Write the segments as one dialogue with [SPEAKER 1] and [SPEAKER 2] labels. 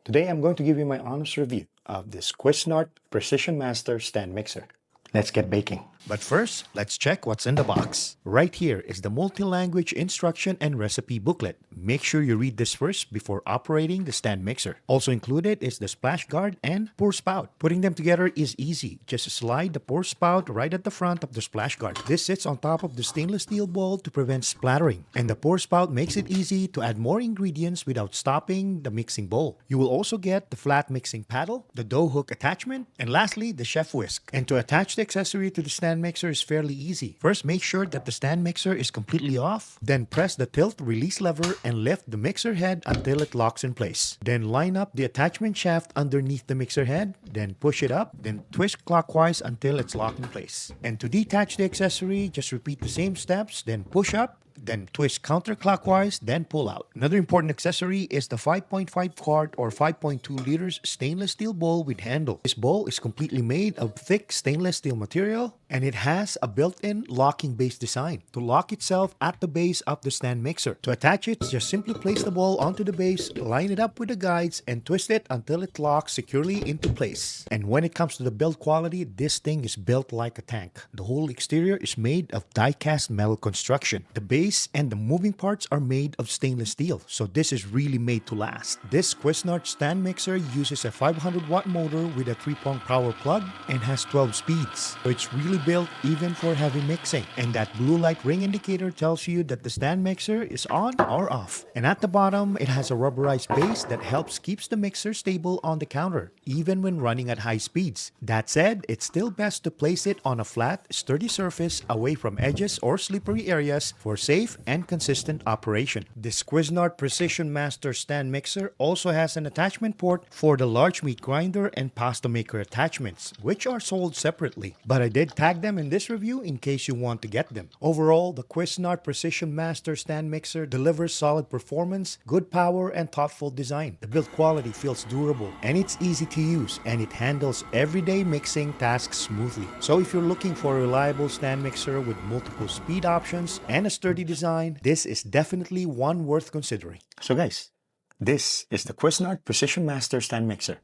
[SPEAKER 1] Today I'm going to give you my honest review of this Cuisinart Precision Master stand mixer. Let's get baking. But first, let's check what's in the box. Right here is the multi-language instruction and recipe booklet. Make sure you read this first before operating the stand mixer. Also included is the splash guard and pour spout. Putting them together is easy. Just slide the pour spout right at the front of the splash guard. This sits on top of the stainless steel bowl to prevent splattering. And the pour spout makes it easy to add more ingredients without stopping the mixing bowl. You will also get the flat mixing paddle, the dough hook attachment, and lastly, the chef whisk. And to attach the accessory to the stand mixer is fairly easy. First, make sure that the stand mixer is completely off. Then press the tilt release lever and lift the mixer head until it locks in place. Then line up the attachment shaft underneath the mixer head. Then push it up. Then twist clockwise until it's locked in place. And to detach the accessory, just repeat the same steps. Then push up. Then twist counterclockwise, then pull out. Another important accessory is the 5.5 quart or 5.2 liters stainless steel bowl with handle. This bowl is completely made of thick stainless steel material and it has a built-in locking base design to lock itself at the base of the stand mixer. To attach it, just simply place the bowl onto the base, line it up with the guides, and twist it until it locks securely into place. And when it comes to the build quality, this thing is built like a tank. The whole exterior is made of die-cast metal construction. The base and the moving parts are made of stainless steel, so this is really made to last. This Cuisinart stand mixer uses a 500-watt motor with a 3-prong power plug and has 12 speeds, so it's really built even for heavy mixing. And that blue light ring indicator tells you that the stand mixer is on or off. And at the bottom, it has a rubberized base that helps keeps the mixer stable on the counter, even when running at high speeds. That said, it's still best to place it on a flat, sturdy surface away from edges or slippery areas for safe and consistent operation. This Cuisinart Precision Master stand mixer also has an attachment port for the large meat grinder and pasta maker attachments, which are sold separately. But I did tag them in this review in case you want to get them. Overall, the Cuisinart Precision Master stand mixer delivers solid performance, good power, and thoughtful design. The build quality feels durable and it's easy to use, and it handles everyday mixing tasks smoothly. So if you're looking for a reliable stand mixer with multiple speed options and a sturdy design, this is definitely one worth considering. So guys, this is the Cuisinart Precision Master stand mixer.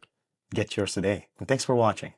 [SPEAKER 1] Get yours today, and thanks for watching.